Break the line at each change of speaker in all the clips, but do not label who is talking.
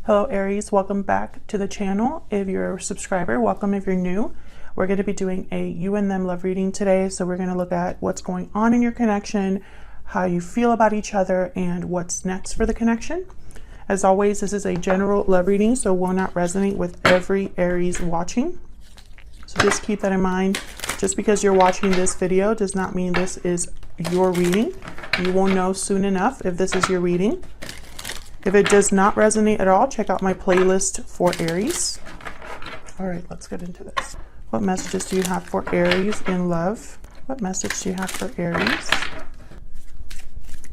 Hello Aries, welcome back to the channel. If you're a subscriber, welcome. If you're new, we're going to be doing a you and them love reading today. So we're going to look at what's going on in your connection, how you feel about each other, and what's next for the connection. As always, this is a general love reading, so will not resonate with every Aries watching. So just keep that in mind. Just because you're watching this video does not mean this is your reading. You will know soon enough if this is your reading. If it does not resonate at all, check out my playlist for Aries. All right, let's get into this. What messages do you have for Aries in love? What message do you have for Aries?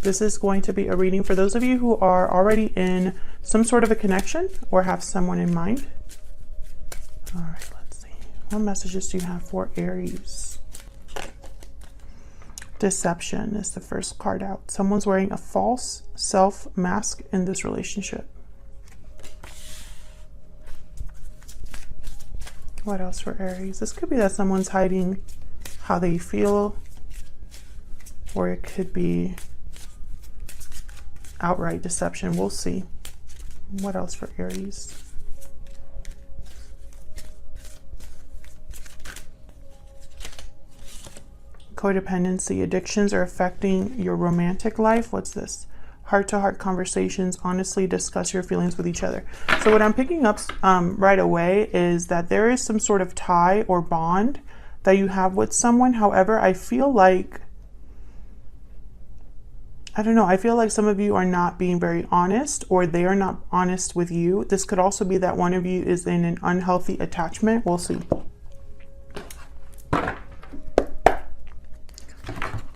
This is going to be a reading for those of you who are already in some sort of a connection or have someone in mind. All right, let's see. What messages do you have for Aries? Deception is the first card out. Someone's wearing a false self mask in this relationship. What else for Aries? This could be that someone's hiding how they feel, or it could be outright deception. We'll see. What else for Aries? Codependency. Addictions are affecting your romantic life. What's this? Heart-to-heart conversations. Honestly discuss your feelings with each other. So what I'm picking up right away is that there is some sort of tie or bond that you have with someone. However, I feel like, I don't know, I feel like some of you are not being very honest, or they are not honest with you. This could also be that one of you is in an unhealthy attachment. We'll see.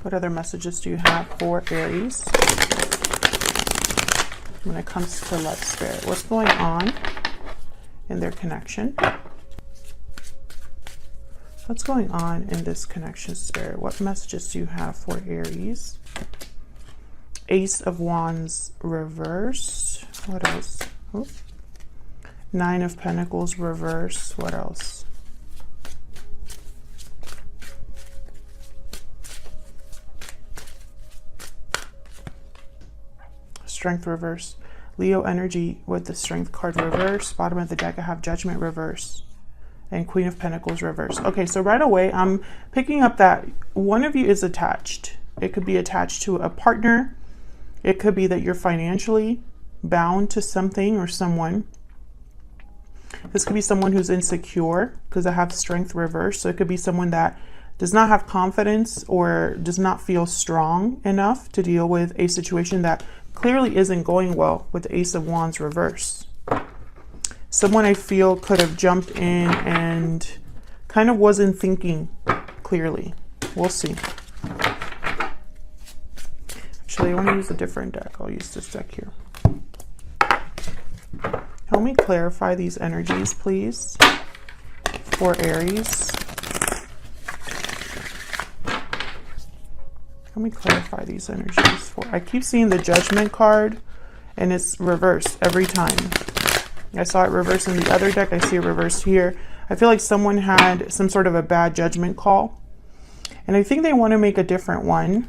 What other messages do you have for Aries when it comes to love spirit? What's going on in their connection? What's going on in this connection, spirit? What messages do you have for Aries? Ace of Wands reverse. What else? Ooh. Nine of Pentacles reverse. What else? Strength reverse. Leo energy with the Strength card reverse. Bottom of the deck I have Judgment reverse and Queen of Pentacles reverse. Okay, so right away I'm picking up that one of you is attached. It could be attached to a partner. It could be that you're financially bound to something or someone. This could be someone who's insecure because I have Strength reverse. So it could be someone that does not have confidence or does not feel strong enough to deal with a situation that clearly isn't going well with the Ace of Wands reverse. Someone I feel could have jumped in and kind of wasn't thinking clearly. We'll see. Actually, I want to use a different deck. I'll use this deck here. Help me clarify these energies, please, for Aries. Let me clarify these energies for. I keep seeing the Judgment card and it's reversed every time. I saw it reversed in the other deck. I see it reversed here. I feel like someone had some sort of a bad judgment call. And I think they want to make a different one.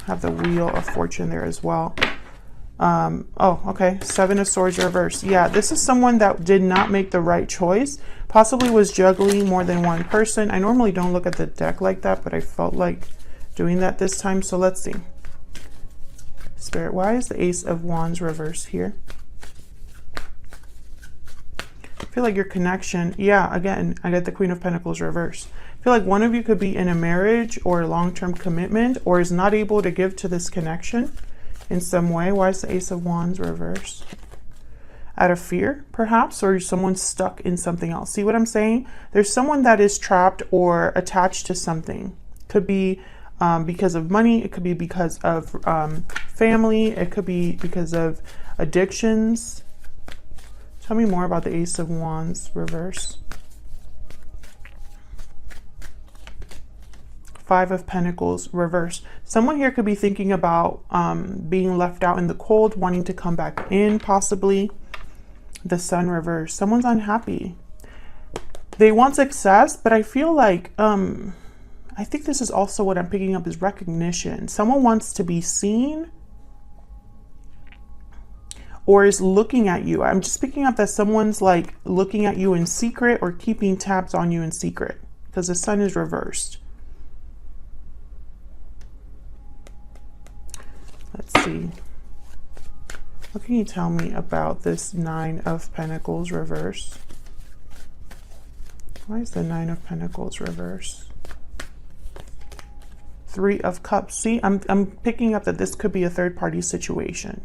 Have the Wheel of Fortune there as well. Oh, okay. Seven of Swords reversed. Yeah, this is someone that did not make the right choice. Possibly was juggling more than one person. I normally don't look at the deck like that, but I felt like doing that this time. So let's see. Spirit, why is the Ace of Wands reversed here? I feel like your connection, yeah, again, I get the Queen of Pentacles reversed. I feel like one of you could be in a marriage or a long-term commitment or is not able to give to this connection in some way. Why is the Ace of Wands reversed? Out of fear, perhaps, or someone's stuck in something else. See what I'm saying? There's someone that is trapped or attached to something. Could be because of money, it could be because of family, it could be because of addictions. Tell me more about the Ace of Wands reverse. Five of Pentacles reverse. Someone here could be thinking about being left out in the cold, wanting to come back in, possibly. The Sun reverse. Someone's unhappy. They want success, but I feel like I think this is also what I'm picking up is recognition. Someone wants to be seen or is looking at you. I'm just picking up that someone's like looking at you in secret or keeping tabs on you in secret, because the sun is reversed. Let's see. What can you tell me about this Nine of Pentacles reverse? Why is the Nine of Pentacles reverse? Three of Cups. See, I'm picking up that this could be a third-party situation.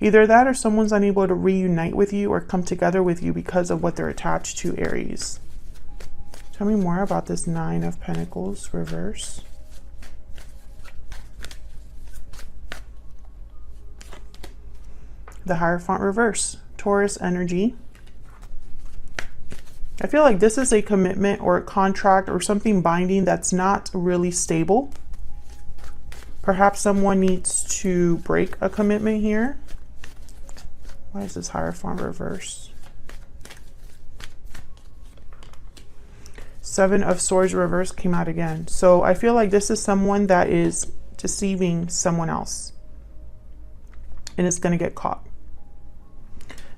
Either that or someone's unable to reunite with you or come together with you because of what they're attached to, Aries. Tell me more about this Nine of Pentacles reverse. The Hierophant reverse, Taurus energy. I feel like this is a commitment or a contract or something binding that's not really stable. Perhaps someone needs to break a commitment here. Why is this Hierophant reverse? Seven of Swords reverse came out again. So I feel like this is someone that is deceiving someone else and it's going to get caught.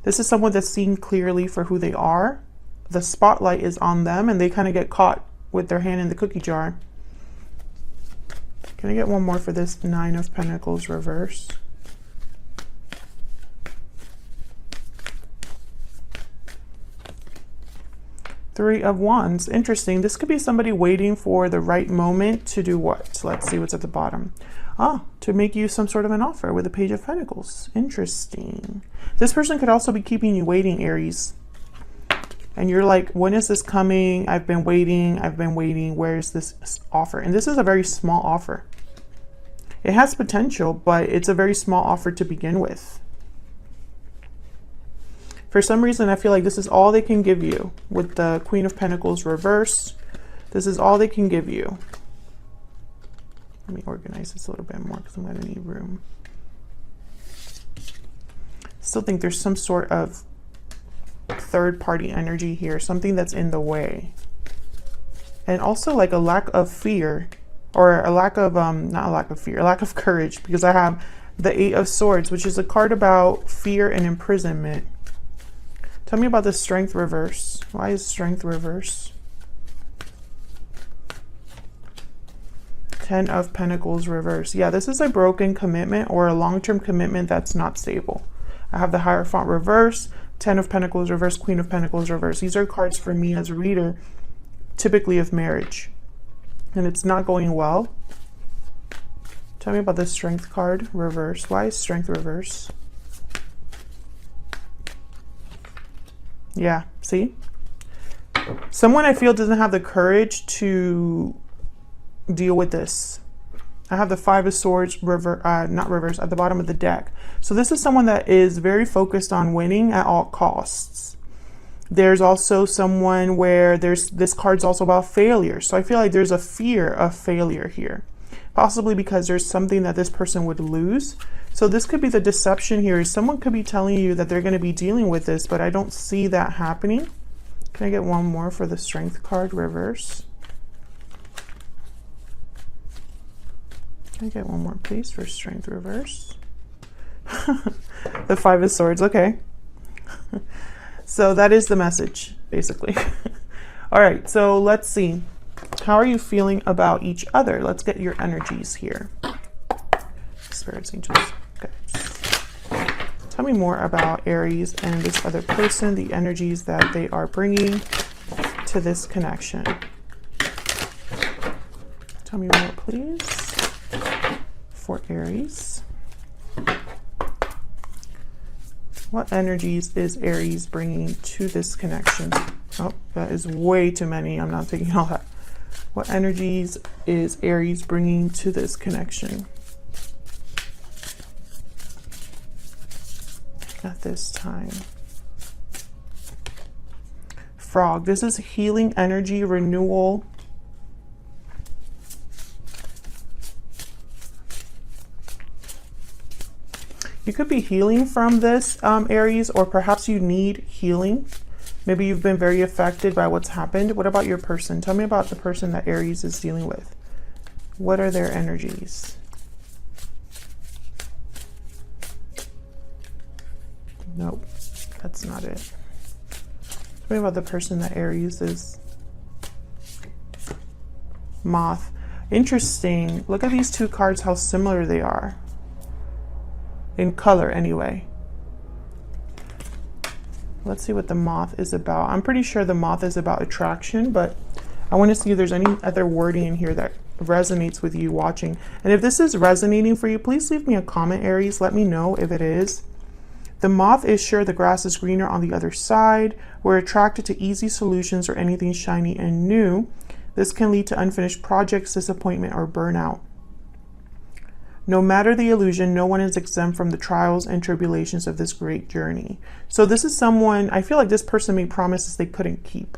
This is someone that's seen clearly for who they are. The spotlight is on them and they kind of get caught with their hand in the cookie jar. Can I get one more for this Nine of Pentacles reverse? Three of Wands. Interesting. This could be somebody waiting for the right moment to do what? So let's see what's at the bottom. To make you some sort of an offer with the Page of Pentacles. Interesting. This person could also be keeping you waiting, Aries. And you're like, when is this coming? I've been waiting. Where is this offer? And this is a very small offer. It has potential, but it's a very small offer to begin with. For some reason, I feel like this is all they can give you with the Queen of Pentacles reversed. This is all they can give you. Let me organize this a little bit more because I'm going to need room. Still think there's some sort of third-party energy here, something that's in the way. And also like a lack of fear, or a lack of, not a lack of fear, a lack of courage, because I have the Eight of Swords, which is a card about fear and imprisonment. Tell me about the Strength reverse. Why is Strength reverse? Ten of Pentacles reverse. Yeah, this is a broken commitment or a long-term commitment that's not stable. I have the Hierophant reverse, Ten of Pentacles reverse, Queen of Pentacles reverse. These are cards for me as a reader, typically of marriage. And it's not going well. Tell me about the Strength card reverse. Why is Strength reverse? Yeah, see? Someone I feel doesn't have the courage to deal with this. I have the Five of Swords not reverse at the bottom of the deck. So this is someone that is very focused on winning at all costs. There's also someone where this card's also about failure. So I feel like there's a fear of failure here, possibly because there's something that this person would lose. So this could be the deception here. Someone could be telling you that they're going to be dealing with this, but I don't see that happening. Can I get one more for the Strength card reverse? Can I get one more, please, for Strength reverse? The Five of Swords. Okay. So that is the message, basically. All right, so let's see. How are you feeling about each other? Let's get your energies here. Spirits, angels. Okay. Tell me more about Aries and this other person, the energies that they are bringing to this connection. Tell me more, please, for Aries. What energies is Aries bringing to this connection? Oh, that is way too many. I'm not taking all that. What energies is Aries bringing to this connection at this time? Frog. This is healing energy, renewal. You could be healing from this, Aries, or perhaps you need healing. Maybe you've been very affected by what's happened. What about your person? Tell me about the person that Aries is dealing with. What are their energies? Nope, that's not it. Tell me about the person that Aries is. Moth. Interesting. Look at these two cards, how similar they are. In color, anyway. Let's see what the moth is about. I'm pretty sure the moth is about attraction, but I want to see if there's any other wording in here that resonates with you watching. And if this is resonating for you, please leave me a comment, Aries. Let me know if it is. The moth is sure the grass is greener on the other side. We're attracted to easy solutions or anything shiny and new. This can lead to unfinished projects, disappointment, or burnout. No matter the illusion, no one is exempt from the trials and tribulations of this great journey. So this is someone, I feel like this person made promises they couldn't keep.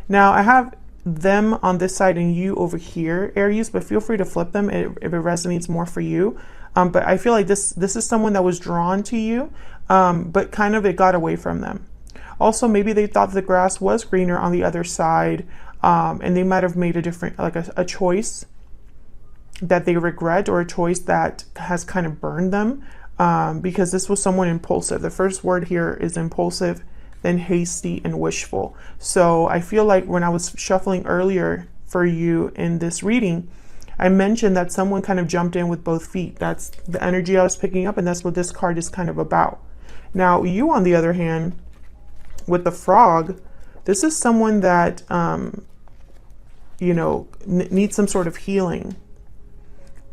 Now I have them on this side and you over here, Aries, but feel free to flip them if it resonates more for you. But I feel like this is someone that was drawn to you, but kind of it got away from them. Also, maybe they thought the grass was greener on the other side, and they might have made a different, like a choice that they regret, or a choice that has kind of burned them, because this was someone impulsive. The first word here is impulsive, then hasty and wishful. So I feel like when I was shuffling earlier for you in this reading, I mentioned that someone kind of jumped in with both feet. That's the energy I was picking up, and that's what this card is kind of about. Now, you, on the other hand, with the frog, this is someone that, you know, needs some sort of healing.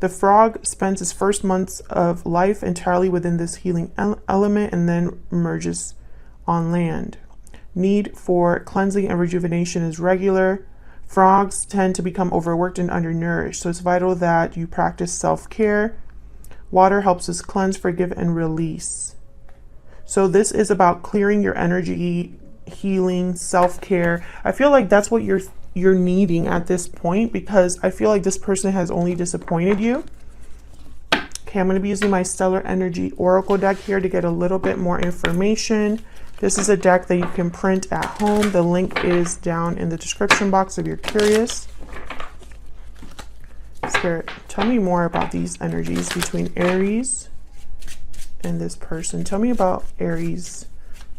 The frog spends his first months of life entirely within this healing element and then emerges on land. Need for cleansing and rejuvenation is regular. Frogs tend to become overworked and undernourished, so it's vital that you practice self-care. Water helps us cleanse, forgive, and release. So this is about clearing your energy, healing, self-care. I feel like that's what you're needing at this point, because I feel like this person has only disappointed you. Okay, I'm going to be using my Stellar Energy Oracle deck here to get a little bit more information. This is a deck that you can print at home. The link is down in the description box if you're curious. Spirit, tell me more about these energies between Aries and this person. Tell me about Aries.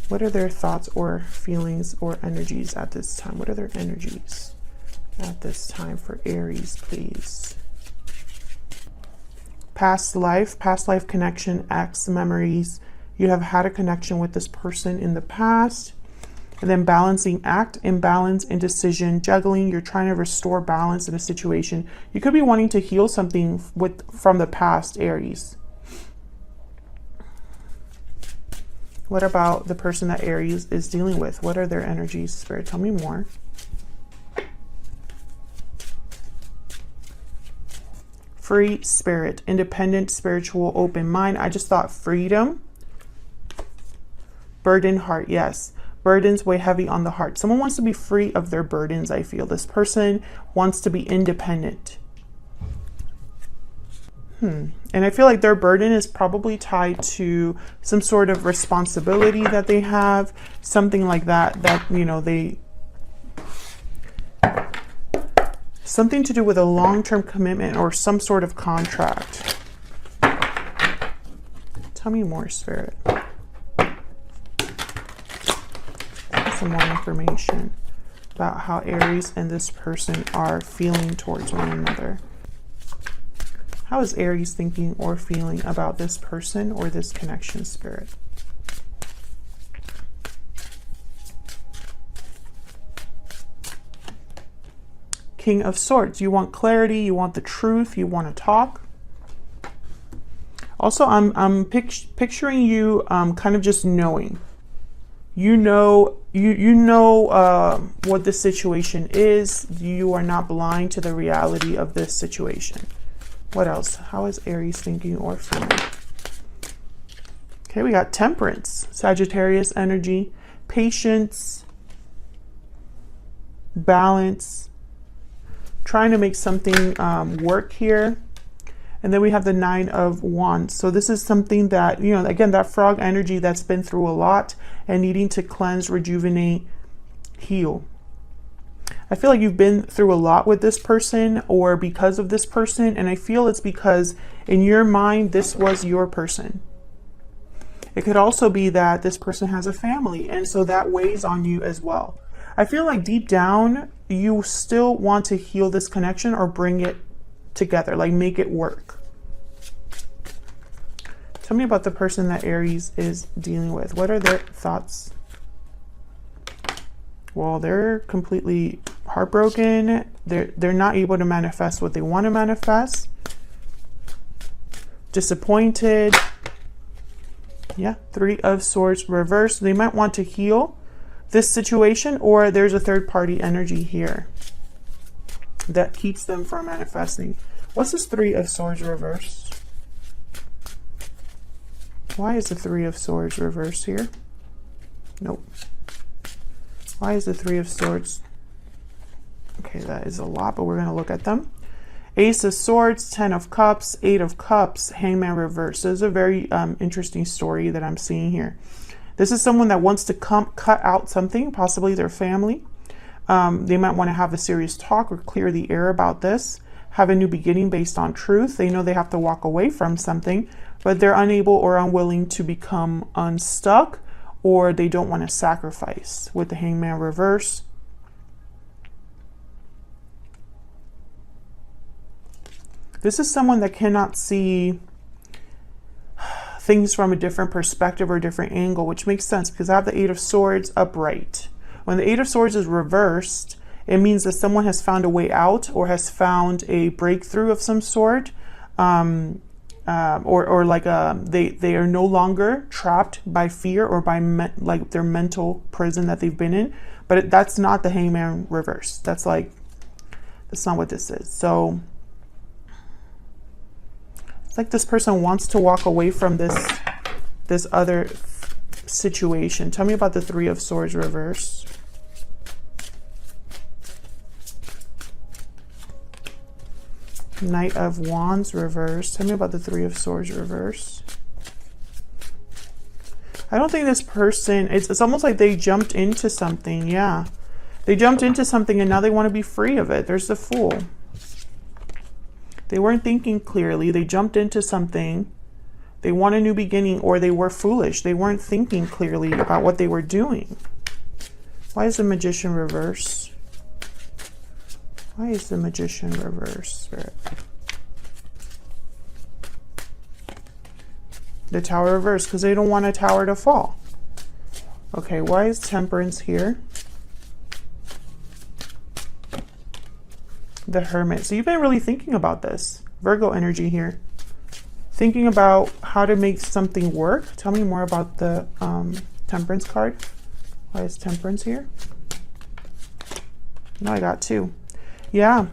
What are their thoughts or feelings or energies at this time? What are their energies at this time for Aries, please? Past life connection, ex memories. You have had a connection with this person in the past. And then balancing act, imbalance, indecision, juggling. You're trying to restore balance in a situation. You could be wanting to heal something from the past, Aries. What about the person that Aries is dealing with? What are their energies? Spirit, tell me more. Free spirit, independent, spiritual, open mind. I just thought freedom. Burden heart, yes. Burdens weigh heavy on the heart. Someone wants to be free of their burdens, I feel. This person wants to be independent. And I feel like their burden is probably tied to some sort of responsibility that they have, something like that, you know, something to do with a long-term commitment or some sort of contract. Tell me more, Spirit. Some more information about how Aries and this person are feeling towards one another. How is Aries thinking or feeling about this person or this connection, Spirit? King of Swords. You want clarity, you want the truth, you want to talk. Also, I'm picturing you kind of just knowing. You know what this situation is. You are not blind to the reality of this situation. What else? How is Aries thinking or feeling? Okay, we got Temperance, Sagittarius energy, patience, balance, trying to make something work here. And then we have the Nine of Wands. So this is something that, you know, again, that frog energy that's been through a lot and needing to cleanse, rejuvenate, heal. I feel like you've been through a lot with this person or because of this person. And I feel it's because in your mind, this was your person. It could also be that this person has a family, and so that weighs on you as well. I feel like deep down, you still want to heal this connection or bring it together, like make it work. Tell me about the person that Aries is dealing with. What are their thoughts? Well, they're completely heartbroken. They're not able to manifest what they want to manifest. Disappointed. Yeah, 3 of Swords reversed. They might want to heal this situation, or there's a third party energy here that keeps them from manifesting. What's this 3 of Swords reversed? Why is the 3 of Swords reversed here? Nope. Why is the 3 of Swords? Okay, that is a lot, but we're going to look at them. Ace of Swords, 10 of Cups, 8 of Cups, Hangman reverse. So it's a very interesting story that I'm seeing here. This is someone that wants to cut out something, possibly their family. They might want to have a serious talk or clear the air about this, have a new beginning based on truth. They know they have to walk away from something, but they're unable or unwilling to become unstuck, or they don't want to sacrifice with the Hangman reverse. This is someone that cannot see things from a different perspective or different angle, which makes sense because I have the 8 of Swords upright. When the 8 of Swords is reversed, it means that someone has found a way out or has found a breakthrough of some sort, they are no longer trapped by fear or by like their mental prison that they've been in. But that's not the Hangman reverse. That's not what this is. So it's like this person wants to walk away from this other situation. Tell me about the 3 of Swords reverse. Knight of Wands reverse. Tell me about the 3 of Swords reverse. I don't think this person, it's almost like they jumped into something. Yeah, they jumped into something and now they want to be free of it. There's the Fool. They weren't thinking clearly. They jumped into something. They want a new beginning, or they were foolish. They weren't thinking clearly about what they were doing. Why is the Magician reverse? Why is the Magician reverse, Spirit? The Tower reverse, because they don't want a tower to fall. Okay, why is Temperance here? The Hermit. So you've been really thinking about this. Virgo energy here. Thinking about how to make something work. Tell me more about the Temperance card. Why is Temperance here? No, I got 2. Yeah.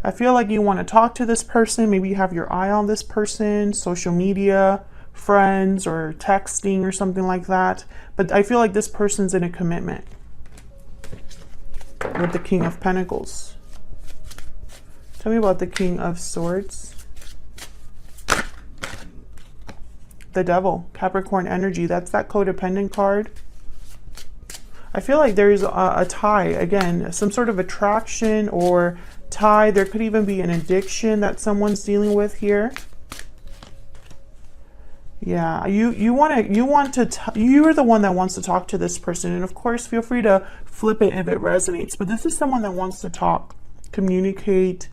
I feel like you want to talk to this person. Maybe you have your eye on this person, social media, friends, or texting or something like that. But I feel like this person's in a commitment with the King of Pentacles. Tell me about the King of Swords. The Devil, Capricorn energy. That's that codependent card. I feel like there's a tie, again, some sort of attraction or tie. There could even be an addiction that someone's dealing with here. Yeah, you're the one that wants to talk to this person, and of course feel free to flip it if it resonates, but this is someone that wants to talk, communicate,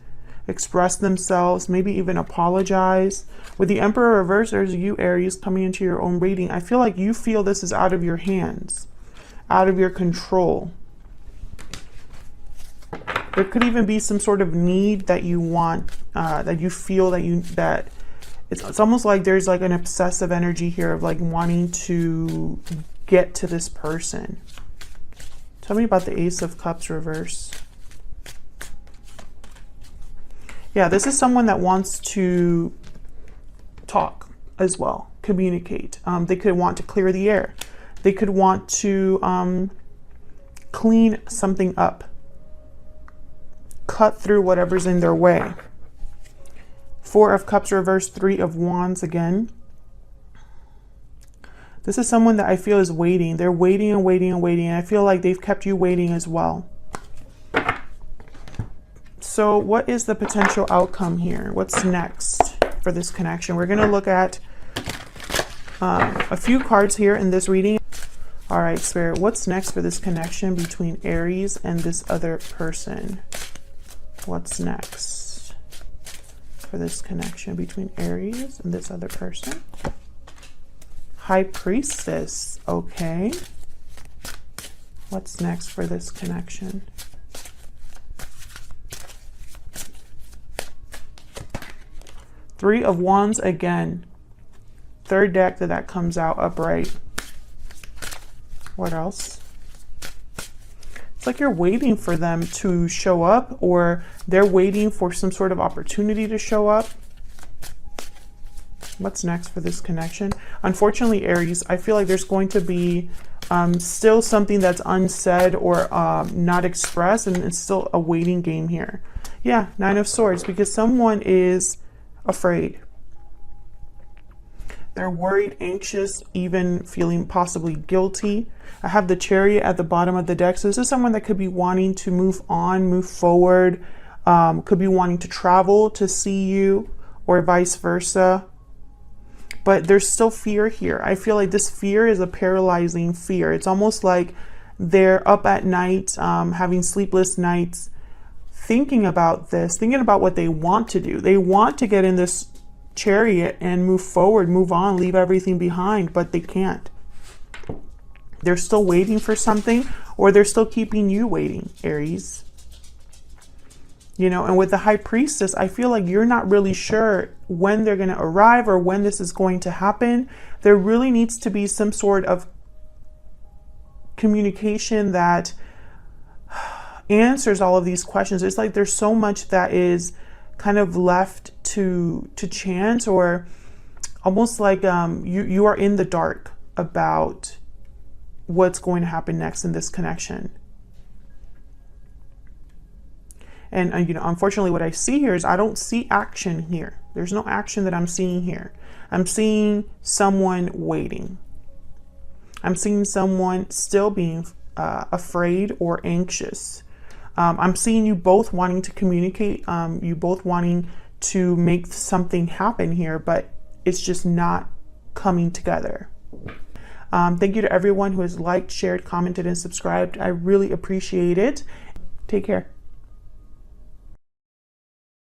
express themselves, maybe even apologize. With the Emperor reverse, there's you, Aries, coming into your own reading. I feel like you feel this is out of your hands, out of your control. There could even be some sort of need that you want, that you feel that it's almost like there's like an obsessive energy here of like wanting to get to this person. Tell me about the Ace of Cups reverse. Yeah, this is someone that wants to talk as well, communicate. They could want to clear the air. They could want to clean something up, cut through whatever's in their way. 4 of Cups reverse, 3 of Wands again. This is someone that I feel is waiting. They're waiting and waiting and waiting. And I feel like they've kept you waiting as well. So what is the potential outcome here? What's next for this connection? We're going to look at A few cards here in this reading. All right, Spirit, what's next for this connection between Aries and this other person? What's next for this connection between Aries and this other person? High Priestess. Okay. What's next for this connection? Three of Wands again. Third deck that comes out upright. What else? It's like you're waiting for them to show up, or they're waiting for some sort of opportunity to show up. What's next for this connection? Unfortunately, Aries, I feel like there's going to be still something that's unsaid or not expressed, and it's still a waiting game here. Yeah, Nine of Swords, because someone is afraid. They're worried, anxious, even feeling possibly guilty. I have the Chariot at the bottom of the deck. So this is someone that could be wanting to move on, move forward, could be wanting to travel to see you, or vice versa. But there's still fear here. I feel like this fear is a paralyzing fear. It's almost like they're up at night, having sleepless nights, thinking about this, thinking about what they want to do. They want to get in this Chariot and move forward, move on, leave everything behind, but they can't. They're still waiting for something, or they're still keeping you waiting, Aries. You know, and with the High Priestess, I feel like you're not really sure when they're going to arrive or when this is going to happen. There really needs to be some sort of communication that answers all of these questions. It's like there's so much that is kind of left to chance, or almost like you are in the dark about what's going to happen next in this connection. And you know, unfortunately, what I see here is I don't see action here. There's no action that I'm seeing here. I'm seeing someone waiting. I'm seeing someone still being afraid or anxious. I'm seeing you both wanting to communicate, you both wanting to make something happen here, but it's just not coming together. Thank you to everyone who has liked, shared, commented, and subscribed. I really appreciate it. Take care.